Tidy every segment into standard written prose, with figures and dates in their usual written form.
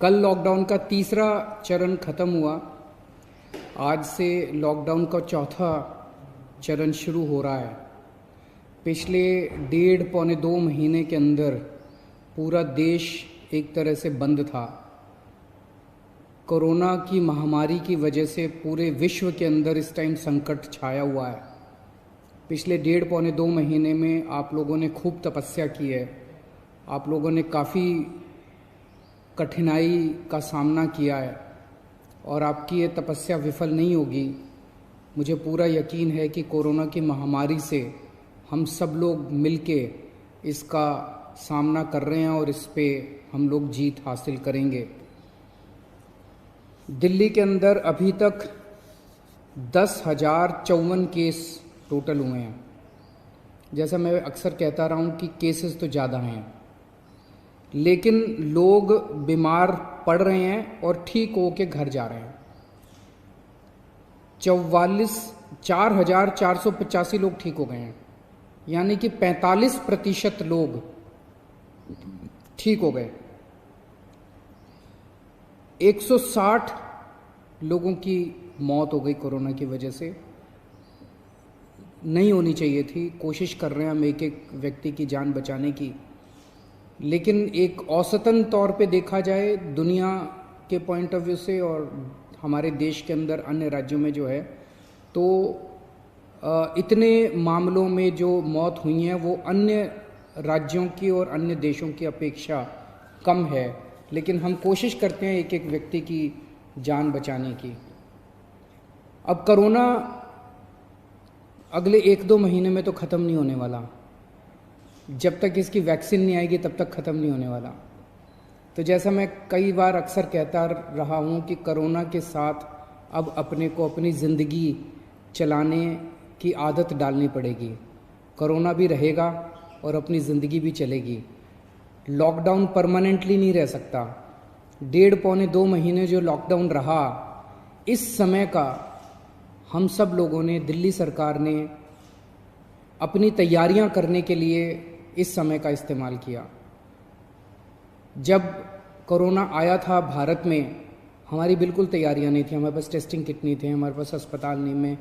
कल लॉकडाउन का तीसरा चरण खत्म हुआ। आज से लॉकडाउन का चौथा चरण शुरू हो रहा है। पिछले 1.5-2 महीने के अंदर पूरा देश एक तरह से बंद था। कोरोना की महामारी की वजह से पूरे विश्व के अंदर इस टाइम संकट छाया हुआ है। पिछले 1.5-2 महीने में आप लोगों ने खूब तपस्या की है। आप लोगों ने काफ़ी कठिनाई का सामना किया है और आपकी ये तपस्या विफल नहीं होगी। मुझे पूरा यकीन है कि कोरोना की महामारी से हम सब लोग मिलके इसका सामना कर रहे हैं और इस पे हम लोग जीत हासिल करेंगे। दिल्ली के अंदर अभी तक 10,054 केस टोटल हुए हैं। जैसा मैं अक्सर कहता रहा हूँ कि केसेस तो ज़्यादा हैं, लेकिन लोग बीमार पड़ रहे हैं और ठीक होके घर जा रहे हैं। 4,485 लोग ठीक हो गए हैं, यानी कि 45% लोग ठीक हो गए। 160 लोगों की मौत हो गई कोरोना की वजह से। नहीं होनी चाहिए थी। कोशिश कर रहे हैं हम एक एक व्यक्ति की जान बचाने की, लेकिन एक औसतन तौर पे देखा जाए दुनिया के पॉइंट ऑफ व्यू से और हमारे देश के अंदर अन्य राज्यों में जो है, तो इतने मामलों में जो मौत हुई हैं वो अन्य राज्यों की और अन्य देशों की अपेक्षा कम है। लेकिन हम कोशिश करते हैं एक एक व्यक्ति की जान बचाने की। अब कोरोना अगले 1-2 महीने में तो ख़त्म नहीं होने वाला। जब तक इसकी वैक्सीन नहीं आएगी तब तक ख़त्म नहीं होने वाला। तो जैसा मैं कई बार अक्सर कहता रहा हूँ कि कोरोना के साथ अब अपने को अपनी ज़िंदगी चलाने की आदत डालनी पड़ेगी। कोरोना भी रहेगा और अपनी ज़िंदगी भी चलेगी। लॉकडाउन परमानेंटली नहीं रह सकता। 1.5-2 महीने जो लॉकडाउन रहा, इस समय का हम सब लोगों ने, दिल्ली सरकार ने अपनी तैयारियां करने के लिए इस समय का इस्तेमाल किया। जब कोरोना आया था भारत में, हमारी बिल्कुल तैयारियां नहीं थी। हमारे पास टेस्टिंग किट नहीं थे, हमारे पास अस्पताल नहीं में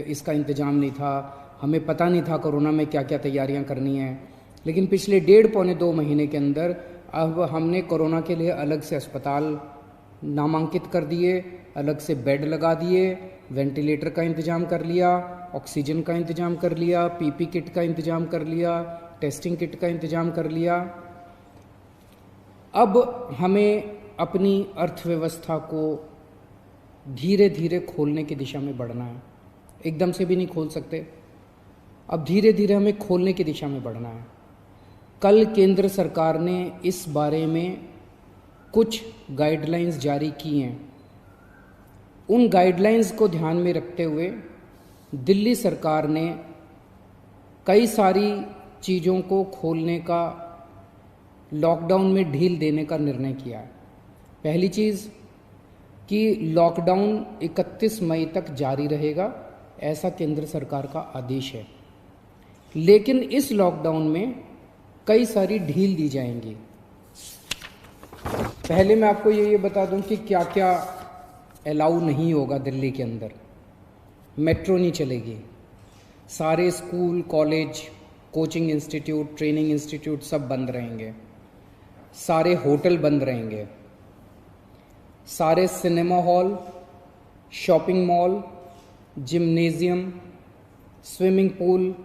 इसका इंतज़ाम नहीं था। हमें पता नहीं था कोरोना में क्या क्या तैयारियां करनी है। लेकिन पिछले 1.5-2 महीने के अंदर अब हमने कोरोना के लिए अलग से अस्पताल नामांकित कर दिए, अलग से बेड लगा दिए, वेंटिलेटर का इंतज़ाम कर लिया, ऑक्सीजन का इंतज़ाम कर लिया, पीपी किट का इंतज़ाम कर लिया, टेस्टिंग किट का इंतज़ाम कर लिया। अब हमें अपनी अर्थव्यवस्था को धीरे धीरे खोलने की दिशा में बढ़ना है। एकदम से भी नहीं खोल सकते। अब धीरे धीरे हमें खोलने की दिशा में बढ़ना है। कल केंद्र सरकार ने इस बारे में कुछ गाइडलाइंस जारी की हैं। उन गाइडलाइंस को ध्यान में रखते हुए दिल्ली सरकार ने कई सारी चीज़ों को खोलने का, लॉकडाउन में ढील देने का निर्णय किया है। पहली चीज़ कि लॉकडाउन 31 मई तक जारी रहेगा, ऐसा केंद्र सरकार का आदेश है। लेकिन इस लॉकडाउन में कई सारी ढील दी जाएंगी। पहले मैं आपको ये बता दूं कि क्या क्या अलाउ नहीं होगा दिल्ली के अंदर। मेट्रो नहीं चलेगी। सारे school, college, coaching institute, training institute सब बंद रहेंगे। सारे होटल बंद रहेंगे। सारे cinema hall, shopping mall, gymnasium, swimming pool,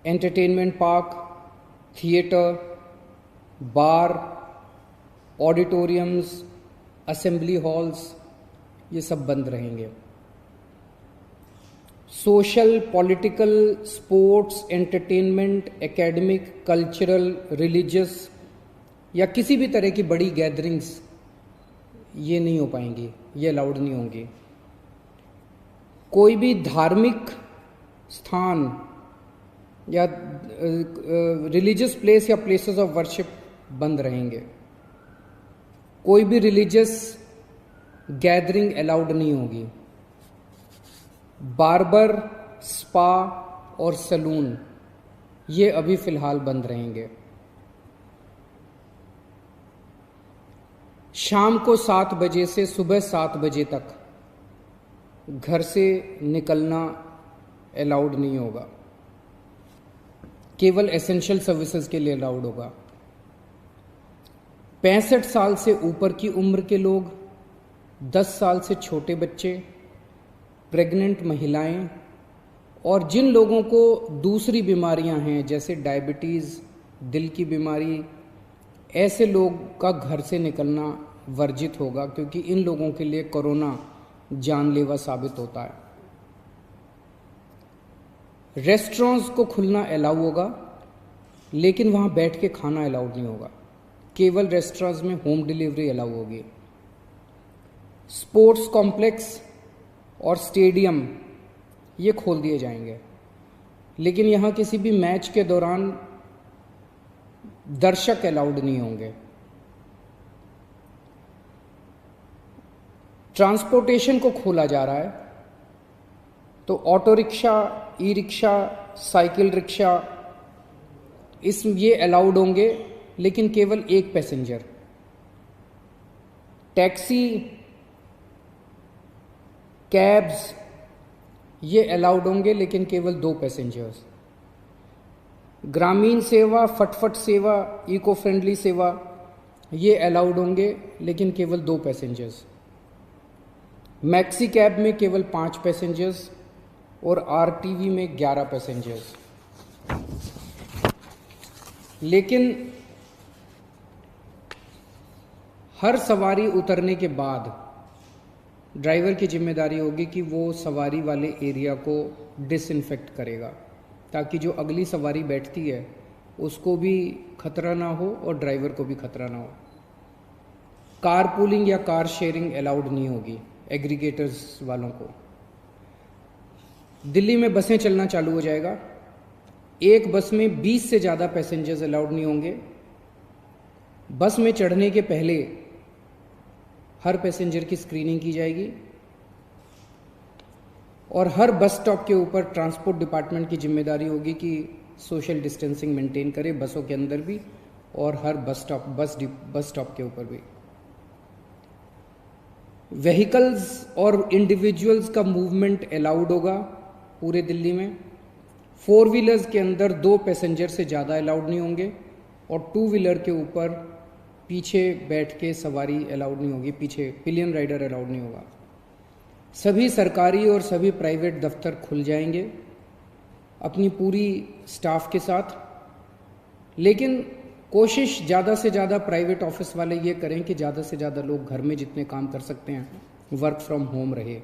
entertainment park, theatre, bar, auditoriums, assembly halls, ये सब बंद रहेंगे। Social, political, sports, entertainment, academic, cultural, religious या किसी भी तरह की बड़ी गैदरिंग्स ये नहीं हो पाएंगी, ये अलाउड नहीं होंगी। कोई भी धार्मिक स्थान या रिलीजियस प्लेस या प्लेसेस ऑफ वर्शिप बंद रहेंगे। कोई भी रिलीजियस गैदरिंग अलाउड नहीं होगी। बार्बर, स्पा और सैलून ये अभी फ़िलहाल बंद रहेंगे। शाम को 7 बजे से सुबह 7 बजे तक घर से निकलना अलाउड नहीं होगा, केवल एसेंशियल सर्विसेज के लिए अलाउड होगा। 65 साल से ऊपर की उम्र के लोग, 10 साल से छोटे बच्चे, प्रेग्नेंट महिलाएं और जिन लोगों को दूसरी बीमारियां हैं जैसे डायबिटीज़, दिल की बीमारी, ऐसे लोग का घर से निकलना वर्जित होगा, क्योंकि इन लोगों के लिए कोरोना जानलेवा साबित होता है। रेस्टोरेंट्स को खुलना अलाउ होगा, लेकिन वहाँ बैठ के खाना अलाउड नहीं होगा, केवल रेस्टोरेंट्स में होम डिलीवरी अलाउ होगी। स्पोर्ट्स कॉम्प्लेक्स और स्टेडियम ये खोल दिए जाएंगे, लेकिन यहाँ किसी भी मैच के दौरान दर्शक अलाउड नहीं होंगे। ट्रांसपोर्टेशन को खोला जा रहा है, तो auto rickshaw, e rickshaw, cycle rickshaw ये अलाउड होंगे, लेकिन केवल एक पैसेंजर। टैक्सी, कैब्स ये अलाउड होंगे, लेकिन केवल 2 पैसेंजर्स। ग्रामीण सेवा, फटफट सेवा, इको फ्रेंडली सेवा ये अलाउड होंगे, लेकिन केवल 2 पैसेंजर्स। मैक्सी कैब में केवल 5 पैसेंजर्स और आरटीवी में 11 पैसेंजर्स। लेकिन हर सवारी उतरने के बाद ड्राइवर की जिम्मेदारी होगी कि वो सवारी वाले एरिया को डिसइंफेक्ट करेगा, ताकि जो अगली सवारी बैठती है उसको भी खतरा ना हो और ड्राइवर को भी खतरा ना हो। कार पूलिंग या कार शेयरिंग अलाउड नहीं होगी एग्रीगेटर्स वालों को। दिल्ली में बसें चलना चालू हो जाएगा। एक बस में 20 से ज़्यादा पैसेंजर्स अलाउड नहीं होंगे। बस में चढ़ने के पहले हर पैसेंजर की स्क्रीनिंग की जाएगी और हर बस स्टॉप के ऊपर ट्रांसपोर्ट डिपार्टमेंट की जिम्मेदारी होगी कि सोशल डिस्टेंसिंग मेंटेन करे, बसों के अंदर भी और हर बस स्टॉप के ऊपर भी। व्हीकल्स और इंडिविजुअल्स का मूवमेंट अलाउड होगा पूरे दिल्ली में। 4 व्हीलर्स के अंदर 2 पैसेंजर से ज़्यादा अलाउड नहीं होंगे और 2 व्हीलर के ऊपर पीछे बैठ के सवारी अलाउड नहीं होगी, पीछे पिलियन राइडर अलाउड नहीं होगा। सभी सरकारी और सभी प्राइवेट दफ्तर खुल जाएंगे अपनी पूरी स्टाफ के साथ, लेकिन कोशिश ज़्यादा से ज़्यादा प्राइवेट ऑफिस वाले ये करें कि ज़्यादा से ज़्यादा लोग घर में जितने काम कर सकते हैं वर्क फ्रॉम होम रहे।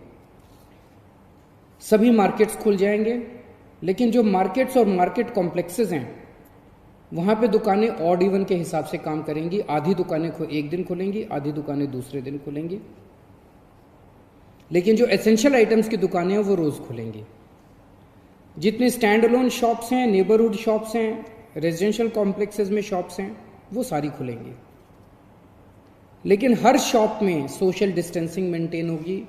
सभी मार्केट्स खुल जाएंगे, लेकिन जो मार्केट्स और मार्केट कॉम्प्लेक्सेस हैं वहाँ पे दुकानें ऑड इवन के हिसाब से काम करेंगी। आधी दुकानें एक दिन खुलेंगी, आधी दुकानें दूसरे दिन खुलेंगी, लेकिन जो एसेंशियल आइटम्स की दुकानें हैं वो रोज़ खुलेंगी। जितने स्टैंड अलोन शॉप्स हैं, नेबरहुड शॉप्स हैं, रेजिडेंशियल कॉम्प्लेक्सेस में शॉप्स हैं, वो सारी खुलेंगी, लेकिन हर शॉप में सोशल डिस्टेंसिंग मेंटेन होगी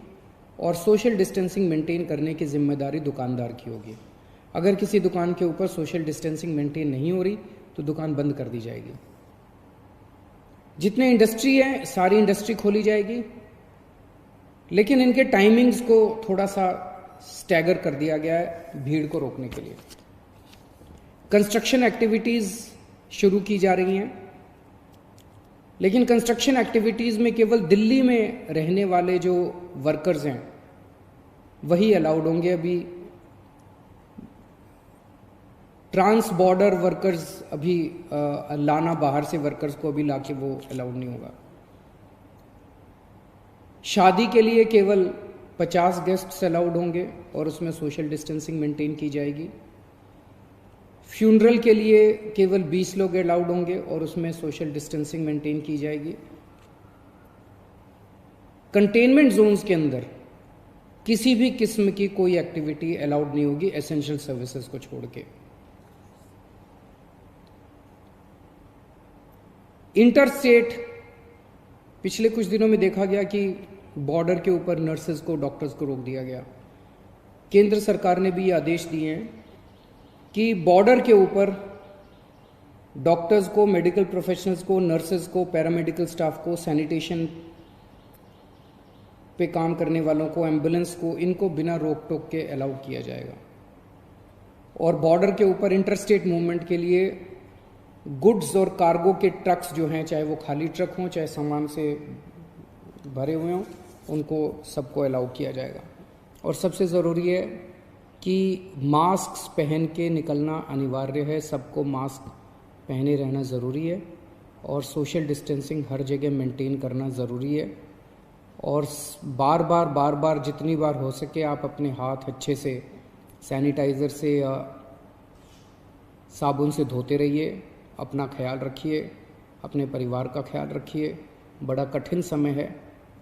और सोशल डिस्टेंसिंग मेंटेन करने की जिम्मेदारी दुकानदार की होगी। अगर किसी दुकान के ऊपर सोशल डिस्टेंसिंग मेंटेन नहीं हो रही तो दुकान बंद कर दी जाएगी। जितने इंडस्ट्री है सारी इंडस्ट्री खोली जाएगी, लेकिन इनके टाइमिंग्स को थोड़ा सा स्टैगर कर दिया गया है भीड़ को रोकने के लिए। कंस्ट्रक्शन एक्टिविटीज़ शुरू की जा रही हैं, लेकिन कंस्ट्रक्शन एक्टिविटीज़ में केवल दिल्ली में रहने वाले जो वर्कर्स हैं वही अलाउड होंगे। अभी ट्रांस बॉर्डर वर्कर्स अभी लाना, बाहर से वर्कर्स को अभी लाके वो अलाउड नहीं होगा। शादी के लिए केवल 50 गेस्ट्स अलाउड होंगे और उसमें सोशल डिस्टेंसिंग मेंटेन की जाएगी। फ्यूनरल के लिए केवल 20 लोग अलाउड होंगे और उसमें सोशल डिस्टेंसिंग मेंटेन की जाएगी। कंटेनमेंट जोन्स के अंदर किसी भी किस्म की कोई एक्टिविटी अलाउड नहीं होगी एसेंशियल सर्विसेज को छोड़ के। इंटरस्टेट पिछले कुछ दिनों में देखा गया कि बॉर्डर के ऊपर नर्सेज को, डॉक्टर्स को रोक दिया गया। केंद्र सरकार ने भी ये आदेश दिए हैं कि बॉर्डर के ऊपर डॉक्टर्स को, मेडिकल प्रोफेशनल्स को, नर्सेज को, पैरामेडिकल स्टाफ को, सैनिटेशन पे काम करने वालों को, एम्बुलेंस को, इनको बिना रोक टोक के अलाउ किया जाएगा। और बॉर्डर के ऊपर इंटरस्टेट मूवमेंट के लिए गुड्स और कार्गो के ट्रक्स जो हैं, चाहे वो खाली ट्रक हों चाहे सामान से भरे हुए हों, उनको सबको अलाउ किया जाएगा। और सबसे ज़रूरी है कि मास्क पहन के निकलना अनिवार्य है, सबको मास्क पहने रहना ज़रूरी है और सोशल डिस्टेंसिंग हर जगह मेंटेन करना ज़रूरी है। और बार बार जितनी बार हो सके आप अपने हाथ अच्छे से सैनिटाइज़र से या साबुन से धोते रहिए। अपना ख्याल रखिए, अपने परिवार का ख्याल रखिए। बड़ा कठिन समय है,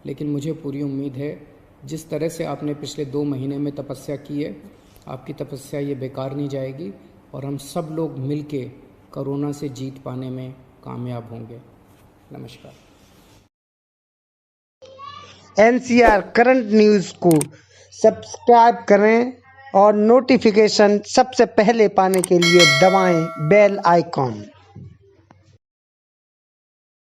लेकिन मुझे पूरी उम्मीद है जिस तरह से आपने पिछले 2 महीने में तपस्या की है, आपकी तपस्या ये बेकार नहीं जाएगी और हम सब लोग मिलके कोरोना से जीत पाने में कामयाब होंगे। नमस्कार। NCR करंट न्यूज़ को सब्सक्राइब करें और नोटिफिकेशन सबसे पहले पाने के लिए दबाएं बेल आइकॉन।